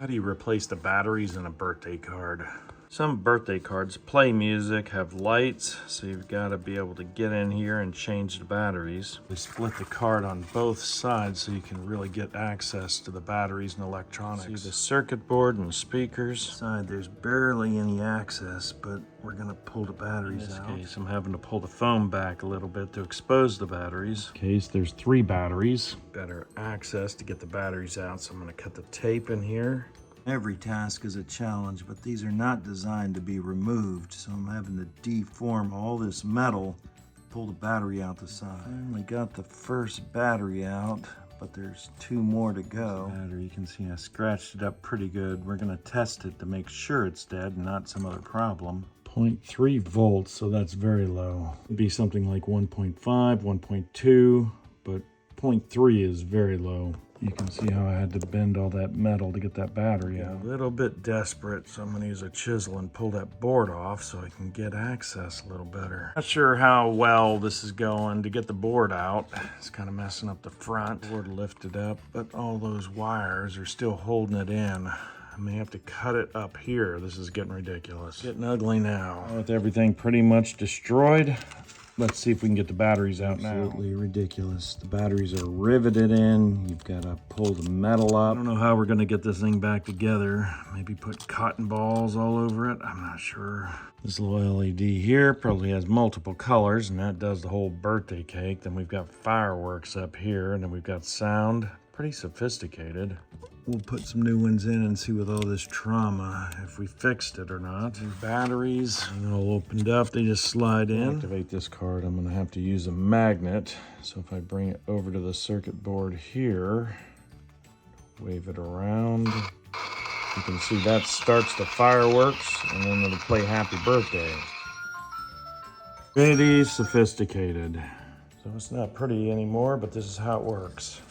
How do you replace the batteries in a birthday card? Some birthday cards play music, have lights, so you've got to be able to get in here and change the batteries. We split the card on both sides so you can really get access to the batteries and electronics. See the circuit board and speakers. Side, there's barely any access, but we're going to pull the batteries out. In this case, I'm having to pull the foam back a little bit to expose the batteries. In this case, there's 3 batteries. Better access to get the batteries out, so I'm going to cut the tape in here. Every task is a challenge, but these are not designed to be removed, so I'm having to deform all this metal to pull the battery out the side. Finally got the first battery out, but there's 2 more to go. Battery, you can see I scratched it up pretty good. We're gonna test it to make sure it's dead and not some other problem. 0.3 volts, so that's very low. It'd be something like 1.5, 1.2, but 0.3 is very low. You can see how I had to bend all that metal to get that battery out. A little bit desperate, so I'm gonna use a chisel and pull that board off so I can get access a little better. Not sure how well this is going to get the board out. It's kind of messing up the front. Board lifted up, but all those wires are still holding it in. I may have to cut it up here. This is getting ridiculous. Getting ugly now. With everything pretty much destroyed, let's see if we can get the batteries out now. Absolutely ridiculous. The batteries are riveted in. You've got to pull the metal up. I don't know how we're going to get this thing back together. Maybe put cotton balls all over it. I'm not sure. This little LED here probably has multiple colors, and that does the whole birthday cake. Then we've got fireworks up here, and then we've got sound. Pretty sophisticated. We'll put some new ones in and see with all this trauma if we fixed it or not. New batteries, all opened up, they just slide in. To activate this card, I'm gonna have to use a magnet. So if I bring it over to the circuit board here, wave it around, you can see that starts the fireworks, and then it'll play Happy Birthday. Pretty sophisticated. So it's not pretty anymore, but this is how it works.